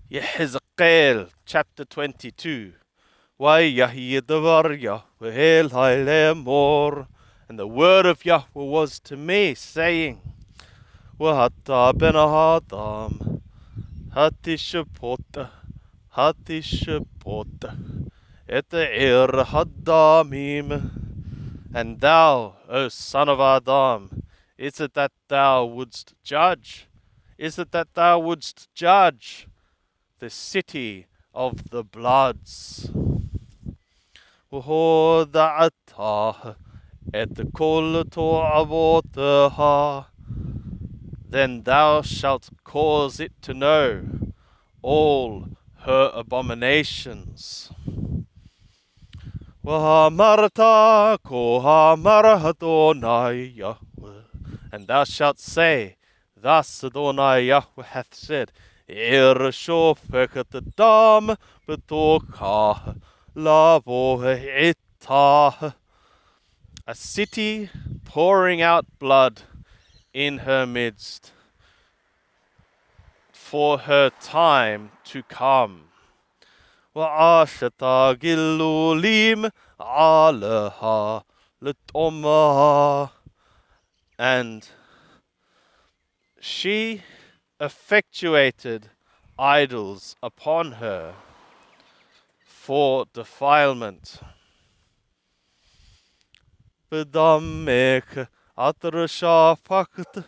Ezekiel chapter 22. Why Yahweh Yahweh Lemor. And the word of Yahweh was to me, saying, Wahata ben Adam, Hatishapota, Hatishapota, et ir Hadamim. And thou, O son of Adam, is it that thou wouldst judge? Is it that thou wouldst judge the city of the bloods? وَهُدَعَتَهَا et kol to'avotaha. Then thou shalt cause it to know all her abominations. وَهَمَرْتَ كُهَمَرَ Adonai Yahweh. And thou shalt say, thus Adonai Yahweh hath said, Ir shofeket dam betoka lavo itah. A city pouring out blood in her midst for her time to come. وَعَاشَتَا gilulim عَلَهَا لِتْأُمَّهَا. And she effectuated idols upon her for defilement. بِدَمِّكَ أَتْرَشَافَكْتَ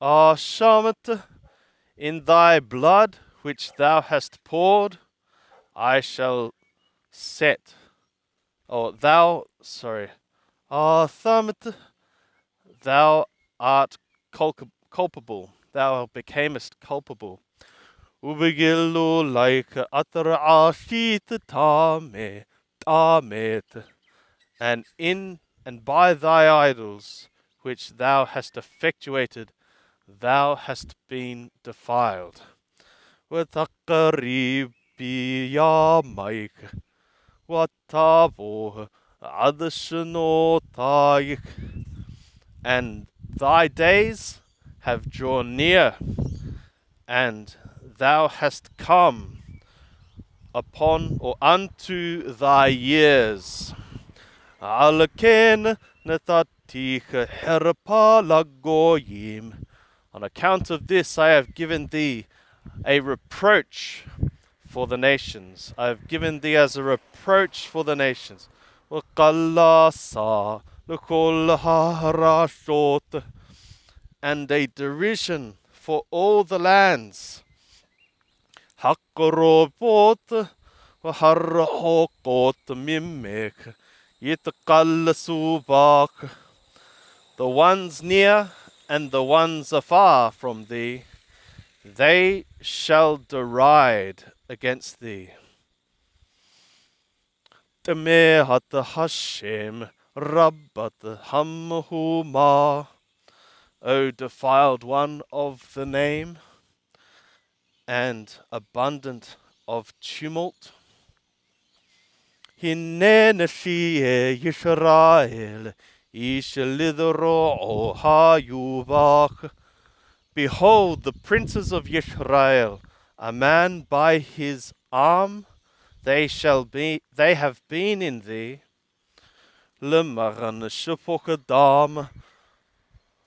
Ashamat, in thy blood which thou hast poured, I shall set, Athamat, thou art culpable, thou becamest culpable. Ubigilu like atra ashit tamet, and by thy idols which thou hast effectuated, thou hast been defiled. وَتَقْرِبِي يَامَيْكَ وَتَابُوهَ عَدْشَنُوتَيْكَ. And thy days have drawn near, and thou hast come upon or unto thy years. Alken netatika herpa lagoyim. On account of this I have given thee a reproach for the nations. I have given thee as a reproach for the nations. وَقَلَّاسَا لَكُلْ هَرَاشُوتَ. And a derision for all the lands. حَقْرُوبُوتَ وَحَرَّحُوقُوتَ مِمِّكَ يِتَقَلَّسُوبَاكَ. The ones near and the ones afar from thee, they shall deride against thee. Temehat Hashem Rabbat Hamhuma. O defiled one of the name, and abundant of tumult. Hinne Nashie Yisrael Ishelidro Hayubach. Behold, the princes of Yisrael, a man by his arm, they have been in thee. Lemaran shupokadam,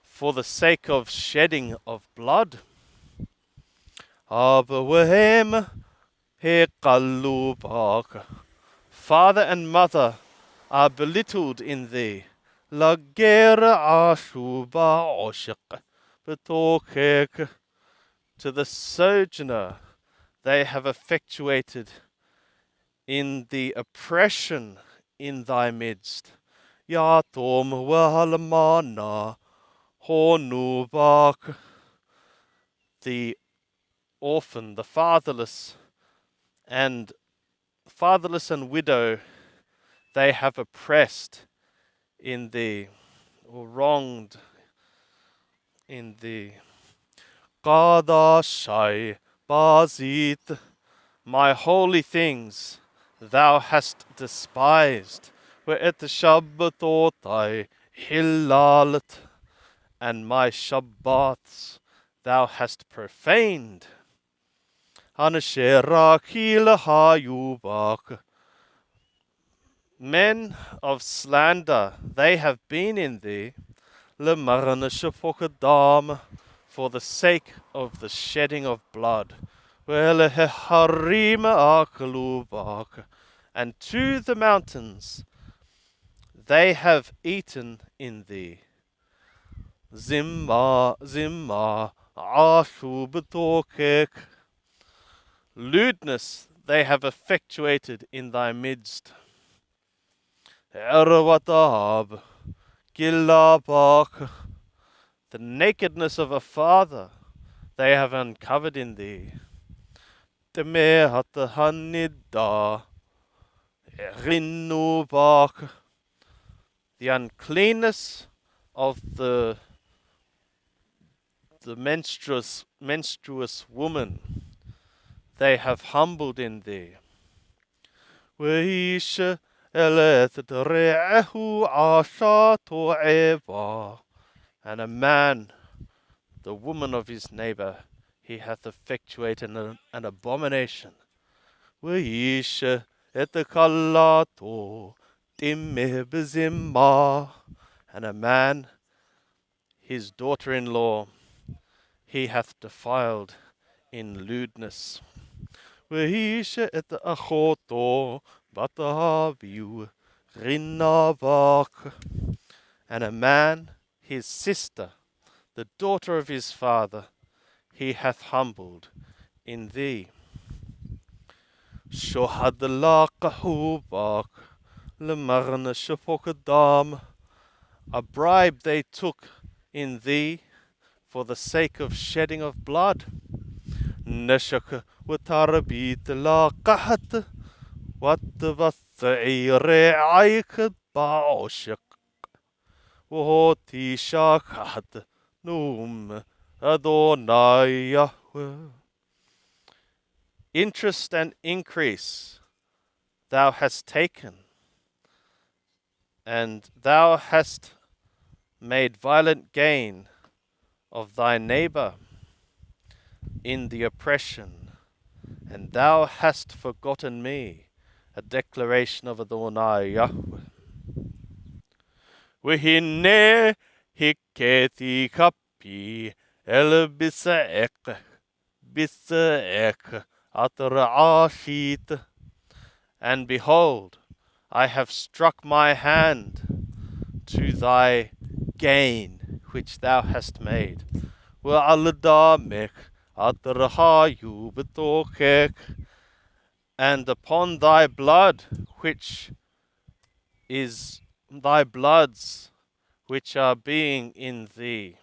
for the sake of shedding of blood. Abawahem hekalubak. Father and mother are belittled in thee. Lagera ashuba oshik betokek. To the sojourner they have effectuated in the oppression in thy midst. Yatom wahalmana honubak. The orphan, the fatherless and widow, they have oppressed in thee, or wronged in thee. Qadashai bazit, my holy things thou hast despised. Ve'et shabbatotai hilalat, and my shabbats thou hast profaned. Anashera kila hayubak. Men of slander, they have been in thee, lemarnashapokadam, for the sake of the shedding of blood. Weleharima akalubak, and to the mountains they have eaten in thee. Zimma, Zimma, Ashubetokek. Lewdness they have effectuated in thy midst. Erwatab, Gilabak. The nakedness of a father they have uncovered in thee. Temehathanida, Rinubak. The uncleanness of the menstruous woman they have humbled in thee. Weisha eleth re'ehu asha to'eva. And a man, the woman of his neighbor, he hath effectuated an abomination. Weisha et kalato timme bezimma. And a man, his daughter-in-law, he hath defiled in lewdness. Weisha et achoto bataviu rinavak. And a man, his sister, the daughter of his father, he hath humbled in thee. Shohadlaqahubak lemarna shapokadam. A bribe they took in thee for the sake of shedding of blood. Neshak watarabit laqahat watvathaire aik baoshak. Woti shakat num Adonai Yahweh. Interest and increase thou hast taken, and thou hast made violent gain of thy neighbor in the oppression, and thou hast forgotten me, a declaration of Adonai Yahweh. V'hineh hiketi kapi el bisaek atra'ashit. And behold, I have struck my hand to thy gain which thou hast made. Wa'aldamek atrahayu betokek. And upon thy blood, which is thy bloods which are being in thee.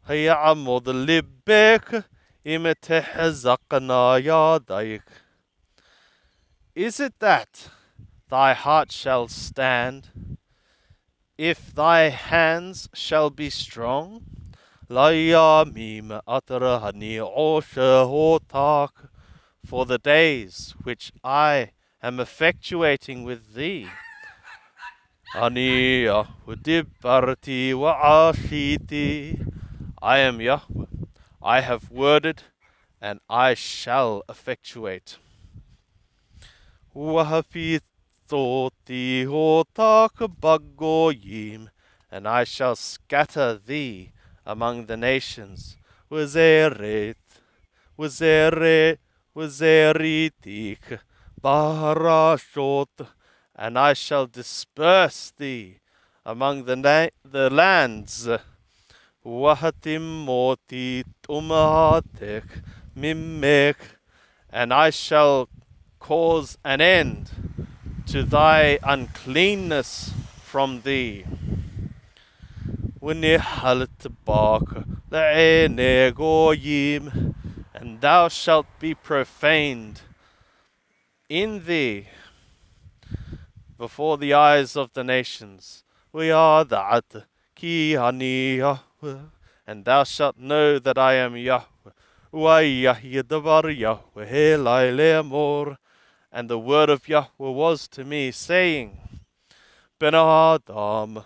Hayamod libek imetehezakana yadaik. Is it that thy heart shall stand, if thy hands shall be strong? Layamim atrahani oshehotak. For the days which I am effectuating with thee. Ani Yahweh dibarti wa'ashiti. I am Yahweh. I have worded, and I shall effectuate. Wahafithoti hotak bagoyim. And I shall scatter thee among the nations. Wazeret, wazeritik, barashot. And I shall disperse thee among the lands. Wahatim moti tumatek mimek. And I shall cause an end to thy uncleanness from thee. And thou shalt be profaned in thee before the eyes of the nations. We are that ki ani Yahweh, and thou shalt know that I am Yahweh. And the word of Yahweh was to me, saying, Ben Adam,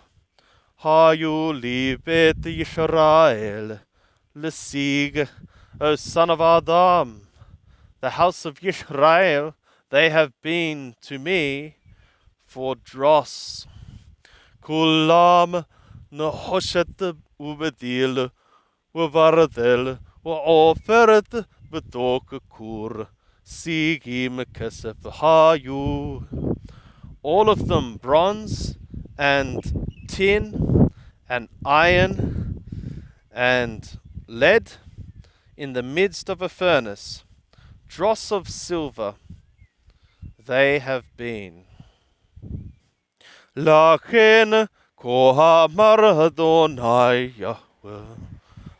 hayu li bet Yisrael, lesig O son of Adam, the house of Israel, they have been to me for dross. Kulam nehoshet ubedil وبردل وعوفرت بتوك كور سيجيم كسف هايو. All of them bronze and tin and iron and lead in the midst of a furnace, dross of silver they have been. Lakin kohamar Adonai Yahweh.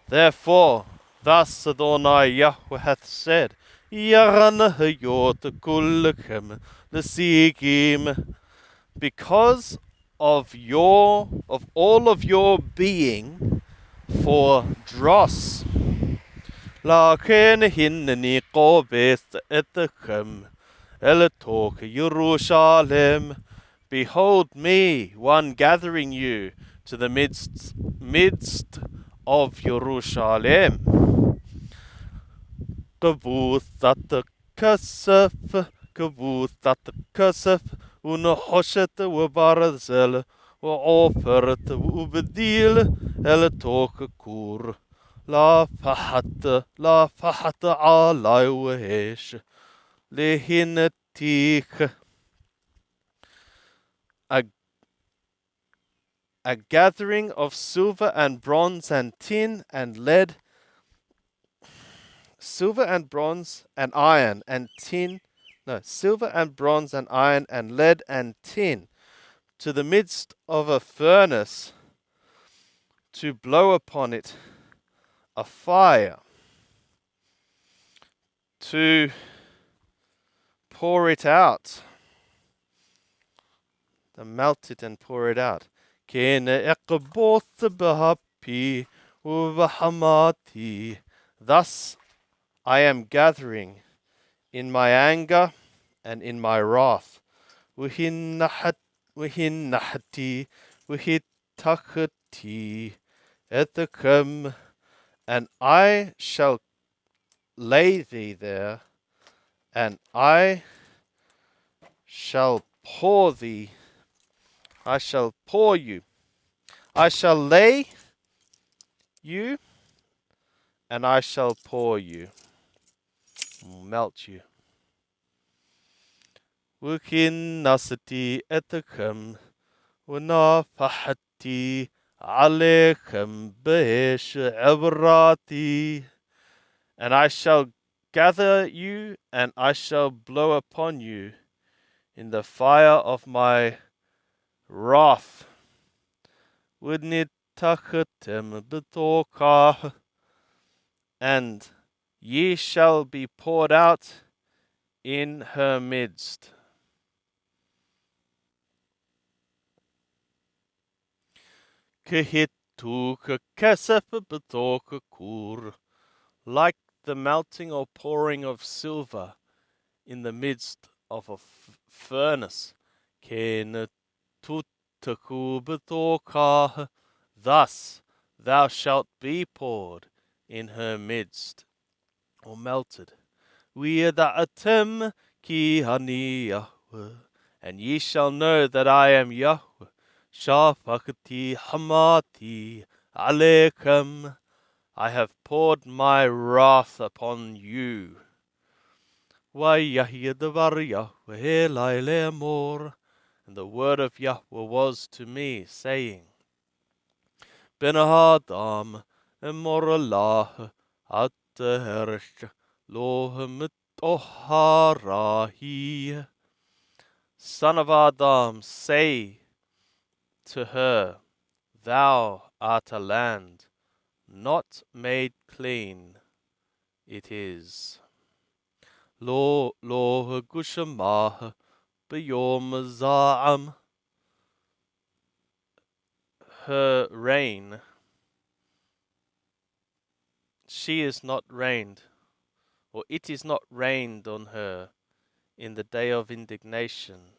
Therefore, thus Adonai Yahweh hath said, Yaran hayot kulchem lesigim, because of all of your being for dross. Laken hinneni qobeth etchem eletok Yerushalem. Behold me, one gathering you to the midst of Yerushalem. Kavuthat kasef, unhoshet wabarzel, وعوفرت وبديل التوك كور لا فحت علي وهش لهنتيك. A gathering of silver and bronze and tin and lead, silver and bronze and iron and tin, no, silver and bronze and iron and lead and tin, to the midst of a furnace, to blow upon it a fire, to pour it out, to melt it and pour it out. Thus I am gathering in my anger and in my wrath. Wihinnahati, wihitachati, ethakum, and I shall lay thee there, and I shall pour thee, I shall pour you, I shall lay you, and I shall pour you, melt you. Wihinnasati ethakum, ونافحتي عليكم بهش عبراتي, and I shall gather you and I shall blow upon you in the fire of my wrath. ونتختم بتوقع, and ye shall be poured out in her midst. Kehituka kesef betoka kur, like the melting or pouring of silver in the midst of a furnace. Kenetutaku betoka, thus thou shalt be poured in her midst, or melted. We'ada'atem ki hani Yahweh, and ye shall know that I am Yahweh. Shafakati hamati alekem, I have poured my wrath upon you. Wayahi davar Yahweh elai le'amor, and the word of Yahweh was to me, saying, Ben Adam, emor Allah, at-hersh, lo mitoharahi. Son of Adam, say to her, thou art a land not made clean, it is. Lo gushamah b'yom za'am, her reign, she is not reigned, or it is not rained on her in the day of indignation.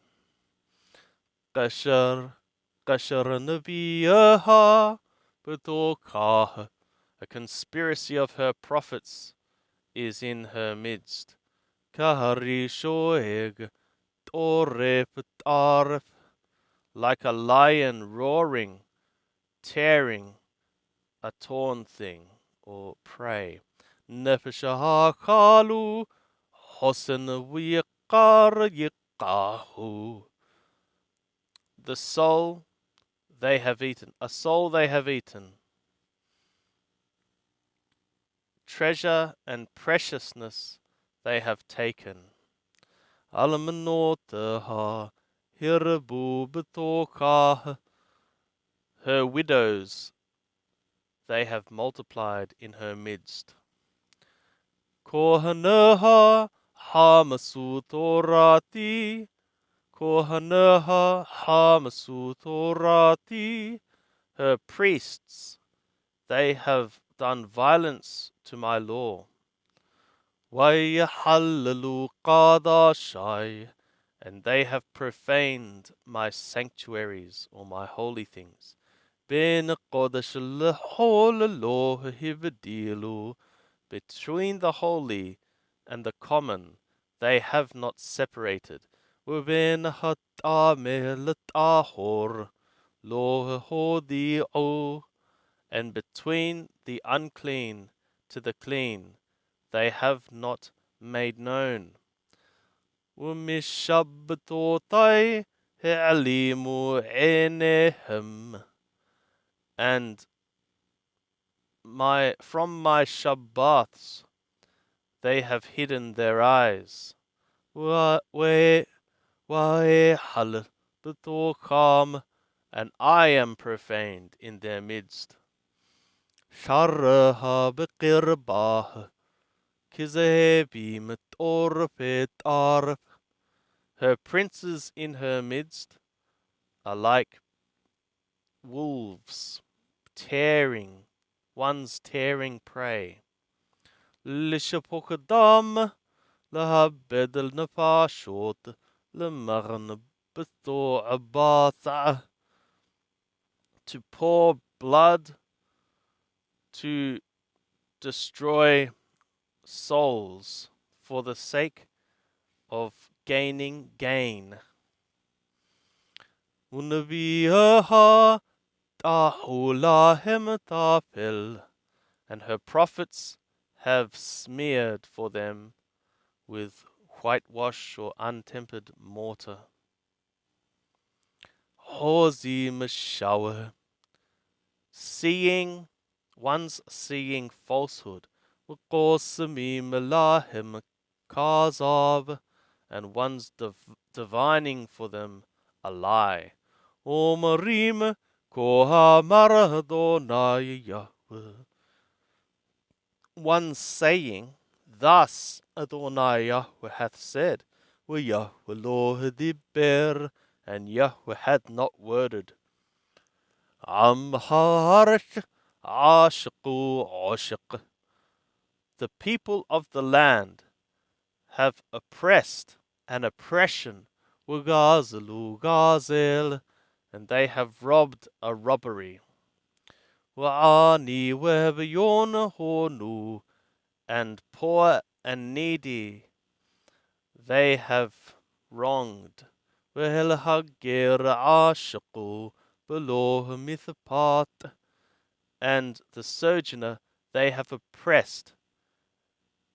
Kasher nabiyaha b'tokah, a conspiracy of her prophets is in her midst. Kahari shoeg, toref taref, like a lion roaring, tearing a torn thing or prey. Nefesh kalu, hosen wiqar yiqahu. The soul they have eaten, a soul they have eaten. Treasure and preciousness they have taken. Almanotaha hirbu betokah. Her widows they have multiplied in her midst. Kohanaha hamasutorati. Kohanaha hamasutorati. Her priests they have done violence to my law. وَيَحَلَّلُوا قَادَاشَيْ, and they have profaned my sanctuaries or my holy things. بين قدش الحول هِبْدِيلُ, between the holy and the common they have not separated. وَبِينَ هَتَّامِ الْطَاهُرِ لَوْ هُدِيعُ, and between the unclean to the clean they have not made known. وَمِشَّبْتُوتَيْ هِعْلِمُ عِنِهِمْ, and from my Shabbaths they have hidden their eyes. وَهَلْ بِتُوكَمْ, and I am profaned in their midst. شَرَّهَا بِقِرْبَاهِ كِذَابِي مِتْأُرْفِ تَعْرِفْ, her princes in her midst are like wolves tearing prey. لِشَبْكَدَامْ لَهَبَّدَ النَّفَاشُوتِ لَمَغْنَ بِالثُّعْبَاثَ, to pour blood, to destroy souls for the sake of gaining gain. وَنَبِيَّهَا تَحُولَهِمْ تَافِلْ, and her prophets have smeared for them with whitewash or untempered mortar. Hozi Mashawa, one's seeing falsehood. وَقَاسِمِ مَلَاهِمْ Kazab, and one's divining for them a lie. Omarim koha maradonai Yahweh, one saying, thus Adonai Yahweh hath said, Yahweh lo diber, and Yahweh had not worded. Am ha'aretz ashiqu ashiq, the people of the land have oppressed an oppression. Wagazalu gazel, and they have robbed a robbery. Wa'ani webiyon honu, and poor and needy they have wronged. Wehel hagir ashiqu below mithpat, and the sojourner they have oppressed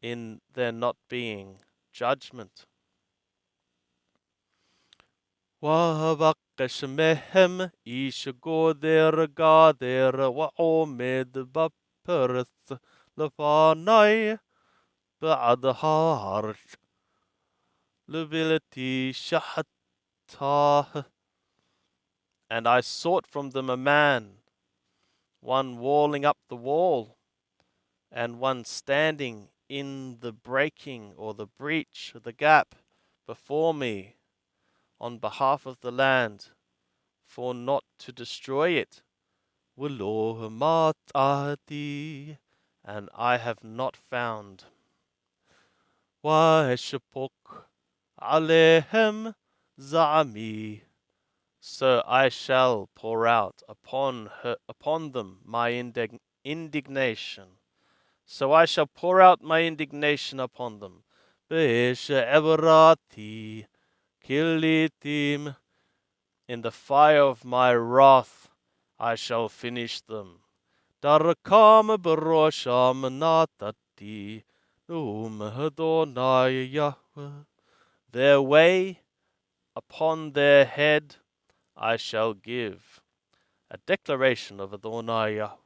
in there not being judgment. وَبَقَّشْ مِهِمْ إِيشْ قُدِرْ قَادِرْ وَعُمِدْ بَبْرِثْ لَفَانَيْ بَعْدْ هَارْج لَبِلَتِي شَحَتَّاه, and I sought from them a man, one walling up the wall, and one standing in the breaking or the breach, the gap before me on behalf of the land, for not to destroy it. وَلَوْ مَاتَعْتِي, and I have not found. وَأَشْفَقْ عَلَيْهِمْ زَعَمِي, so I shall pour out upon them my indignation. So I shall pour out my indignation upon them. Be'esha evarati kilitim. In the fire of my wrath I shall finish them. Darakam barosham natati Hadonai Yahweh. Their way upon their head I shall give. A declaration of Adonai Yahweh.